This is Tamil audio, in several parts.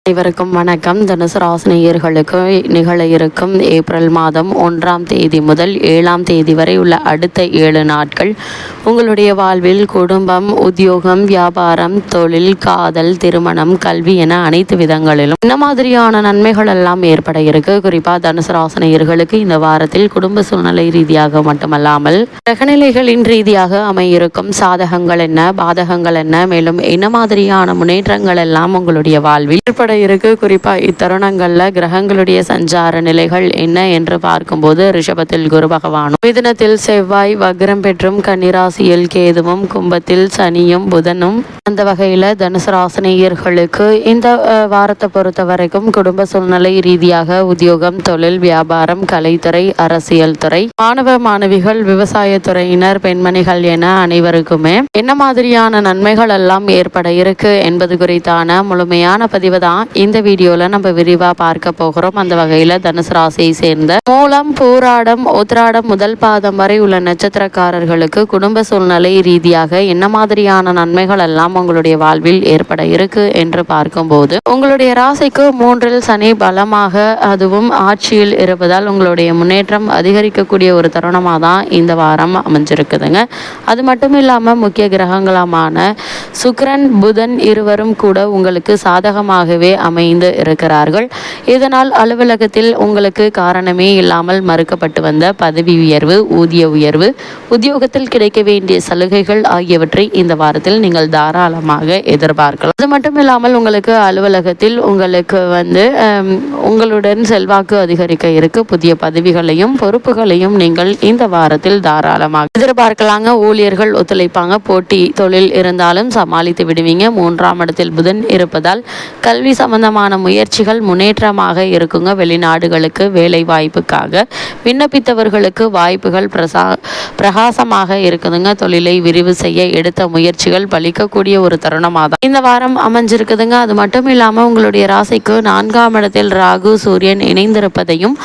அனைவருக்கும் வணக்கம். தனுசு ராசினியர்களுக்கு நிகழ இருக்கும் ஏப்ரல் மாதம் 1ஆம் தேதி முதல் 7ஆம் தேதி வரை உள்ள அடுத்த 7 நாட்கள் உங்களுடைய வாழ்வில் குடும்பம், உத்தியோகம், வியாபாரம், தொழில், காதல், திருமணம், கல்வி என அனைத்து விதங்களிலும் இந்த மாதிரியான நன்மைகள் எல்லாம் ஏற்பட இருக்கு. குறிப்பாக தனுசு ராசினியர்களுக்கு இந்த வாரத்தில் குடும்ப சூழ்நிலை ரீதியாக மட்டுமல்லாமல் கிரகநிலைகளின் ரீதியாக அமையிருக்கும் சாதகங்கள் என்ன, பாதகங்கள் என்ன, மேலும் என்ன மாதிரியான முன்னேற்றங்கள் எல்லாம் உங்களுடைய வாழ்வில் ஏற்பட இருக்கு. குறிப்பாக இத்தருணங்கள்ல கிரகங்களுடைய சஞ்சார நிலைகள் என்ன என்று பார்க்கும்போது ரிஷபத்தில் குரு பகவானும், மிதுனத்தில் செவ்வாய் வக்ரம் பெற்றும், கன்னிராசியில் கேதுவும், கும்பத்தில் சனியும் புதனும். அந்த வகையில தனுசு ராசினியர்களுக்கு இந்த வாரத்தை பொறுத்த வரைக்கும் குடும்ப சூழ்நிலை ரீதியாக உத்தியோகம், தொழில், வியாபாரம், கலைத்துறை, அரசியல் துறை, மாணவ மாணவிகள், விவசாயத்துறையினர், பெண்மணிகள் என அனைவருக்குமே என்ன மாதிரியான நன்மைகள் எல்லாம் ஏற்பட இருக்கு என்பது குறித்தான முழுமையான பதிவு தான் இந்த வீடியோல நம்ம விரிவா பார்க்க போகிறோம். அந்த வகையில தனுசு ராசியை சேர்ந்த மூலம், பூராடம், உத்திராடம் முதல் பாதம் வரை உள்ள நட்சத்திரக்காரர்களுக்கு குடும்ப சூழ்நிலை ரீதியாக என்ன மாதிரியான நன்மைகள் எல்லாம் உங்களுடைய வாழ்வில் ஏற்பட இருக்கு என்று பார்க்கும்போது, உங்களுடைய ராசிக்கு 3இல் சனி பலமாக அதுவும் ஆட்சியில் இருப்பதால் உங்களுடைய முன்னேற்றம் அதிகரிக்கக்கூடிய ஒரு தருணமாக தான் இந்த வாரம் அமைஞ்சிருக்குதுங்க. அது மட்டும் இல்லாமல் முக்கிய கிரகங்களமான சுக்கிரன், புதன் இருவரும் கூட உங்களுக்கு சாதகமாகவே அமைந்து இருக்கிறார்கள். இதனால் அலுவலகத்தில் உங்களுக்கு காரணமே இல்லாமல் மறுக்கப்பட்டு வந்த பதவி உயர்வு, ஊதிய உயர்வு, உத்தியோகத்தில் கிடைக்க வேண்டிய சலுகைகள் ஆகியவற்றை இந்த வாரத்தில் நீங்கள் தாராளமாக எதிர்பார்க்கலாம். அது மட்டும் இல்லாமல் உங்களுக்கு அலுவலகத்தில் உங்களுக்கு உங்களுடன் செல்வாக்கு அதிகரிக்க இருக்கு. புதிய பதவிகளையும் பொறுப்புகளையும் நீங்கள் இந்த வாரத்தில் தாராளமாக எதிர்பார்க்கலாங்க. ஊழியர்கள் ஒத்துழைப்பாங்க. போட்டி தொழில் இருந்தாலும் சமாளித்து விடுவீங்க. 3ஆம் இடத்தில் புதன் இருப்பதால் கல்வி சம்பந்தமான முயற்சிகள் முன்னேற்றமாக இருக்குங்க. வெளிநாடுகளுக்கு வேலை வாய்ப்புக்காக விண்ணப்பித்தவர்களுக்கு வாய்ப்புகள் பிரகாசமாக இருக்குதுங்க. தொழிலை விரிவு செய்ய எடுத்த முயற்சிகள் பலிக்கக்கூடிய ஒரு தருணமாக தான் இந்த வாரம் அமைஞ்சிருக்குதுங்க. அது மட்டும் இல்லாமல் உங்களுடைய ராசிக்கு 4ஆம் இடத்தில் ராகு, சூரியன் இணைந்திருப்பதையும்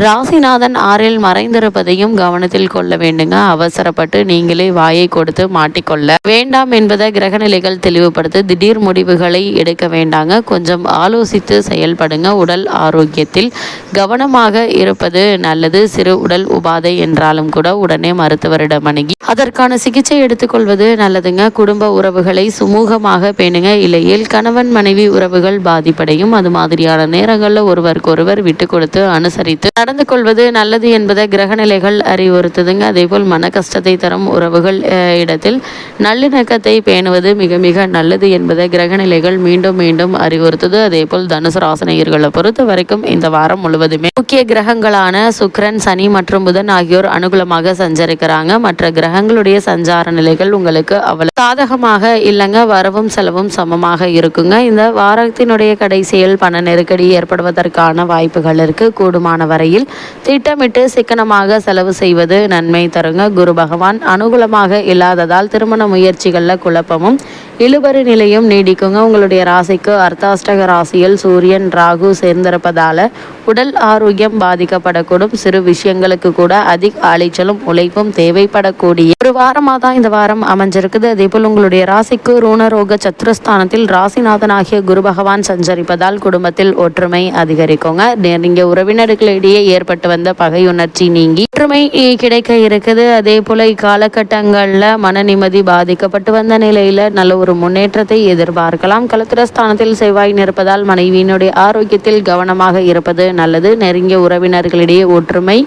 ராசிநாதன் 6இல் மறைந்திருப்பதையும் கவனத்தில் கொள்ள வேண்டுங்க. அவசரப்பட்டு நீங்களே வாயை கொடுத்து மாட்டிக்கொள்ள வேண்டாம் என்பதை கிரகநிலைகள் தெளிவுபடுத்த திடீர் முடிவுகளை எடுக்க வேண்டாங்க. கொஞ்சம் ஆலோசித்து செயல்படுங்க. உடல் ஆரோக்கியத்தில் கவனமாக இருப்பது நல்லது. சிறு உடல் உபாதை என்றாலும் கூட உடனே மருத்துவரிடம் அணுகி அதற்கான சிகிச்சை எடுத்துக்கொள்வது நல்லதுங்க. குடும்ப உறவுகளை சுமூகமாக பேணுங்க. இல்லையில் கணவன் மனைவி உறவுகள் பாதிப்படையும். அது மாதிரியான நேரங்களில் ஒருவருக்கொருவர் விட்டு கொடுத்து அனுசரித்து நடந்து கொள்வது நல்லது என்பதை கிரகநிலைகள் அறிவுறுத்துதுங்க. அதே போல் மன கஷ்டத்தை தரும் உறவுகள் இடத்தில் நல்லிணக்கத்தை பேணுவது மிக மிக நல்லது என்பதை கிரகநிலைகள் மீண்டும் மீண்டும் அறிவுறுத்துது. அதே போல் தனுசு ராசினியர்களை பொறுத்த வரைக்கும் இந்த வாரம் முழுவதுமே முக்கிய கிரகங்களான சுக்கிரன், சனி மற்றும் புதன் ஆகியோர் அனுகூலமாக சஞ்சரிக்கிறாங்க. மற்ற கிரகங்களுடைய சஞ்சார நிலைகள் உங்களுக்கு அவ்வளவு சாதகமாக இல்லைங்க. வரவும் செலவும் சமமாக இருக்குங்க. இந்த வாரத்தினுடைய கடைசியில் பண நெருக்கடி ஏற்படுவதற்கான வாய்ப்புகள் இருக்கு. கூடுமான வரையில் திட்டமிட்டு சிக்கனமாக செலவு செய்வது நன்மை தருங்க. குரு பகவான் அனுகூலமாக இல்லாததால் திருமண முயற்சிகளில் குழப்பமும் இழுபறி நிலையும் நீடிக்குங்க. உங்களுடைய ராசிக்கு அர்த்தாஷ்டக ராசியில் சூரியன், ராகு சேர்ந்திருப்பதால உடல் ஆரோக்கியம் பாதிக்கப்படக்கூடும். சிறு விஷயங்களுக்கு கூட அதிக அலைச்சலும் உழைப்பும் தேவைப்படக்கூடிய ஒரு வாரமாக தான் இந்த வாரம் அமைஞ்சிருக்குது. அதே போல் உங்களுடைய ராசிக்கு ருணரோக சத்துருஸ்தானத்தில் ராசிநாதனாகிய குரு பகவான் சஞ்சரிப்பதால் குடும்பத்தில் ஒற்றுமை அதிகரிக்குங்க. நெருங்கிய உறவினர்களிடையே ஏற்பட்டு வந்த பகையுணர்ச்சி நீங்கி ஒற்றுமை கிடைக்க இருக்குது. அதே போல இக்காலகட்டங்களில் மன நிம்மதி பாதிக்கப்பட்டு வந்த நிலையில நல்ல ஒரு முன்னேற்றத்தை எதிர்பார்க்கலாம். கலத்திரஸ்தானத்தில் செவ்வாய் நிற்பதால் மனைவியினுடைய ஆரோக்கியத்தில் கவனமாக இருப்பது நல்லது. நெருங்கிய உறவினர்களிடையே ஒற்றுமை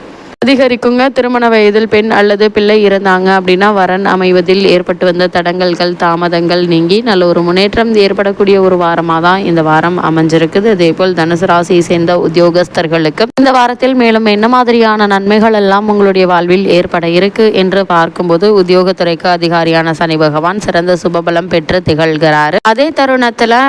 அதிகரிக்குங்க. திருமண வயதில் பெண் அல்லது பிள்ளை இருந்தாங்க அப்படின்னா வரன் அமைவதில் ஏற்பட்டு வந்த தடங்கல்கள், தாமதங்கள் நீங்கி நல்ல ஒரு முன்னேற்றம் ஏற்படக்கூடிய ஒரு வாரமாக தான் இந்த வாரம் அமைஞ்சிருக்குது. அதே போல் தனுசு ராசியை சேர்ந்த உத்தியோகஸ்தர்களுக்கு இந்த வாரத்தில் மேலும் என்ன மாதிரியான நன்மைகள் எல்லாம் உங்களுடைய வாழ்வில் ஏற்பட இருக்கு என்று பார்க்கும்போது, உத்தியோகத்துறைக்கு அதிகாரியான சனி பகவான் சிறந்த சுபபலம் பெற்று திகழ்கிறாரு. அதே தருணத்துல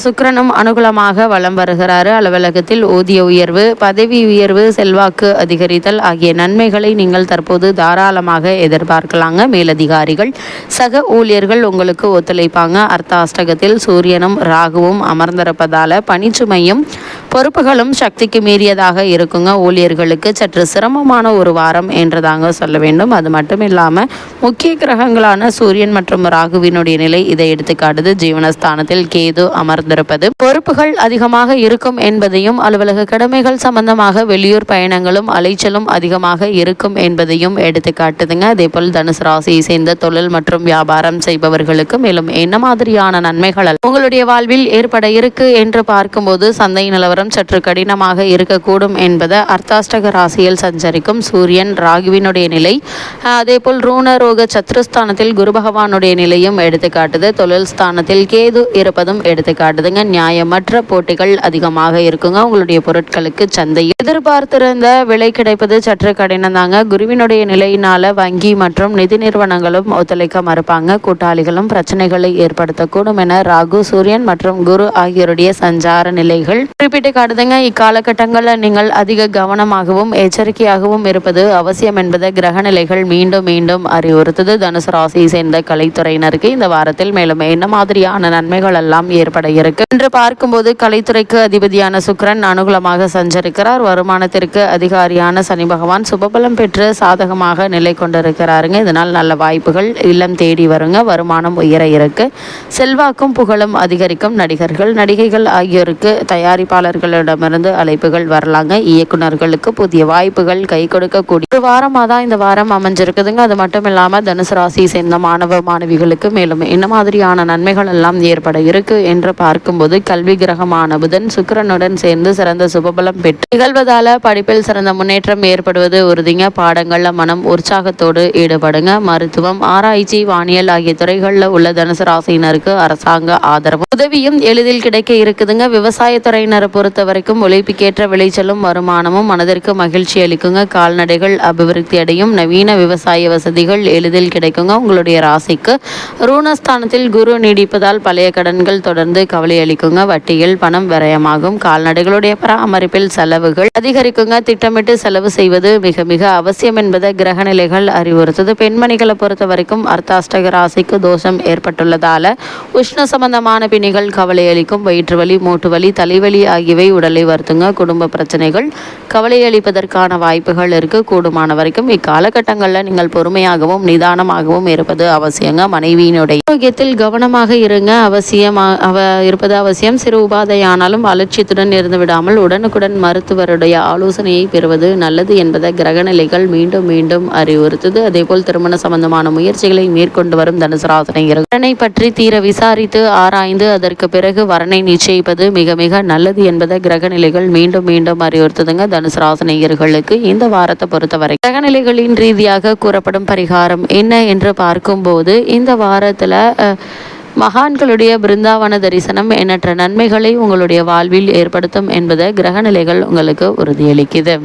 சுக்கிரனும் அனுகூலமாக வலம் வருகிறாரு. அலுவலகத்தில் ஊதிய உயர்வு, பதவி உயர்வு, செல்வாக்கு அதிகரித்தல் ஆகிய நன்மைகளை நீங்கள் தற்போது தாராளமாக எதிர்பார்க்கலாங்க. மேலதிகாரிகள், சக ஊழியர்கள் உங்களுக்கு ஒத்துழைப்பாங்க. அர்த்தாஷ்டகத்தில் சூரியனும் ராகுவும் அமர்ந்திருப்பதால பணிச்சுமையும் பொறுப்புகளும் சக்திக்கு மீறியதாக இருக்குங்க. ஊழியர்களுக்கு சற்று சிரமமான ஒரு வாரம் என்றுதாங்க சொல்ல வேண்டும். அது மட்டும் இல்லாமல் முக்கிய கிரகங்களான சூரியன் மற்றும் ராகுவினுடைய நிலை இதை எடுத்துக்காட்டுது. ஜீவனஸ்தானத்தில் கேது அமர்ந்திருப்பது பொறுப்புகள் அதிகமாக இருக்கும் என்பதையும், அலுவலக கடமைகள் சம்பந்தமாக வெளியூர் பயணங்களும் அலைச்சலும் அதிகமாக இருக்கும் என்பதையும் எடுத்துக்காட்டுதுங்க. அதே போல் தனுசு ராசியை சேர்ந்த தொழில் மற்றும் வியாபாரம் செய்பவர்களுக்கு மேலும் என்ன மாதிரியான நன்மைகள் உங்களுடைய வாழ்வில் ஏற்பட இருக்கு என்று பார்க்கும்போது, சந்தை நிலவரம் சற்று கடினமாக இருக்கக்கூடும் என்பது அர்த்தாஷ்டக ராசியில் சஞ்சரிக்கும் சூரியன் ராகுவினுடைய நிலை, அதே போல் ரூணரோக சத்ருஸ்தானத்தில் குரு பகவானுடைய நிலையும் எடுத்துக்காட்டுது. தொழில் ஸ்தானத்தில் கேது இருப்பதும் எடுத்துக்காட்டுதுங்க. நியாயமற்ற போட்டிகள் அதிகமாக இருக்குங்க. உங்களுடைய பொருட்களுக்கு சந்தையில் எதிர்பார்த்திருந்த விலை கிடைப்பது சற்று கடினம் தாங்க. குருவினுடைய நிலையினால வங்கி மற்றும் நிதி நிறுவனங்களும் ஒத்துழைக்க மறுப்பாங்க. கூட்டாளிகளும் பிரச்சனைகளை ஏற்படுத்தக்கூடும் என ராகு, சூரியன் மற்றும் குரு ஆகியோருடைய சஞ்சார நிலைகள் குறிப்பிட்டு காட்டுதுங்க. இக்காலகட்டங்களில் நீங்கள் அதிக கவனமாகவும் எச்சரிக்கையாகவும் இருப்பது அவசியம் என்பதை கிரக நிலைகள் மீண்டும் மீண்டும் அறிவுறுத்துது. தனுசு ராசியை சேர்ந்த கலைத்துறையினருக்கு இந்த வாரத்தில் மேலும் என்ன மாதிரியான நன்மைகள் எல்லாம் ஏற்பட இருக்கு என்று பார்க்கும்போது, கலைத்துறைக்கு அதிபதியான சுக்கிரன் அனுகூலமாக சஞ்சரிக்கிறார். வருமானத்திற்கு அதிகாரியான சனி பகவான் சுபபலம் பெற்று சாதகமாக நிலை கொண்டிருக்கிறாருங்க. இதனால் நல்ல வாய்ப்புகள் இல்லம் தேடி வருங்க. வருமானம் உயர இருக்கு. செல்வாக்கும் புகழும் அதிகரிக்கும். நடிகர்கள், நடிகைகள் ஆகியோருக்கு தயாரிப்பாளர்களிடமிருந்து அழைப்புகள் வரலாங்க. இயக்குநர்களுக்கு புதிய வாய்ப்புகள் கை கொடுக்கக்கூடிய ஒரு வாரமாக தான் இந்த வாரம் அமைஞ்சிருக்குதுங்க. அது மட்டும் இல்லாமல் தனுசு ராசியை சேர்ந்த மாணவ மாணவிகளுக்கு மேலும் என்ன மாதிரியான நன்மைகள் எல்லாம் ஏற்பட இருக்கு என்று பார்க்கும்போது, கல்வி கிரகமான புதன் சுக்கிரனுடன் சேர்ந்து சிறந்த சுபபலம் பெற்று நிகழ்வதால படிப்பில் சிறந்த முன்னேற்றம் ஏற்படுவது உறுதிங்க. பாடங்கள்ல மனம் உற்சாகத்தோடு ஈடுபடுங்க. மருத்துவம், ஆராய்ச்சி, வானியல் ஆகிய துறைகளில் உள்ள தனுசு ராசியினருக்கு அரசாங்க ஆதரவு உதவியும் எளிதில் கிடைக்க இருக்குதுங்க. விவசாயத்துறையினரை பொறுத்த வரைக்கும் உழைப்புக்கேற்ற விளைச்சலும் வருமானமும் மனதிற்கு மகிழ்ச்சி அளிக்குங்க. கால்நடைகள் அபிவிருத்தி அடையும். நவீன விவசாய வசதிகள் எளிதில் கிடைக்குங்க. உங்களுடைய ராசிக்கு ரூணஸ்தானத்தில் குரு நீடிப்பதால் பழைய கடன்கள் தொடர்ந்து கவலை அளிக்குங்க. வட்டியில் பணம் விரயமாகும். கால்நடைகளுடைய பராமரிப்பில் செலவுகள் அதிகரிக்குங்க. திட்டமிட்டு செலவு செய்வது மிக மிக அவசியம் என்பதை கிரக நிலைகள் அறிவுறுத்துது. பெண்மணிகளை பொறுத்த வரைக்கும் அர்த்தாஷ்டக ராசிக்கு தோஷம் ஏற்பட்டுள்ளதால உஷ்ண சம்பந்தமான பிணிகள் கவலை அளிக்கும். வயிற்று வலி, மூட்டு வலி, தலைவலி ஆகியவை உடலை வருத்துங்க. குடும்ப பிரச்சனைகள் கவலை அளிப்பதற்கான வாய்ப்புகள் இருக்கு. கூடுமான வரைக்கும் இக்காலகட்டங்களில் நீங்கள் பொறுமையாகவும் நிதானமாகவும் இருப்பது அவசியங்க. மனைவியினுடைய ஆரோக்கியத்தில் கவனமாக இருங்க. இருப்பது அவசியம். சிறு உபாதையானாலும் அலட்சியத்துடன் இருந்து விடாமல் உடனுக்குடன் மருத்துவருடைய ஆலோசனையை பெறுவது நல்லது என்பதை கிரகநிலைகள் மீண்டும் மீண்டும் அறிவுறுத்துது. அதேபோல் திருமண சம்பந்தமான முயற்சிகளை மேற்கொண்டு வரும் தனுசு ராசினியர்களை பற்றி தீர விசாரித்து ஆராய்ந்து அதற்கு பிறகு வரனை நிச்சயிப்பது மிக மிக நல்லது என்பதை கிரகநிலைகள் மீண்டும் மீண்டும் அறிவுறுத்துதுங்க. தனுசு ராசினியர்களுக்கு இந்த வாரத்தை பொறுத்தவரை கிரகநிலைகளின் ரீதியாக கூறப்படும் பரிகாரம் என்ன என்று பார்க்கும்போது, இந்த வாரத்தில் மகான்களுடைய பிருந்தாவன தரிசனம் எண்ணற்ற நன்மைகளை உங்களுடைய வாழ்வில் ஏற்படுத்தும் என்பதை கிரகநிலைகள் உங்களுக்கு உறுதியளிக்குது.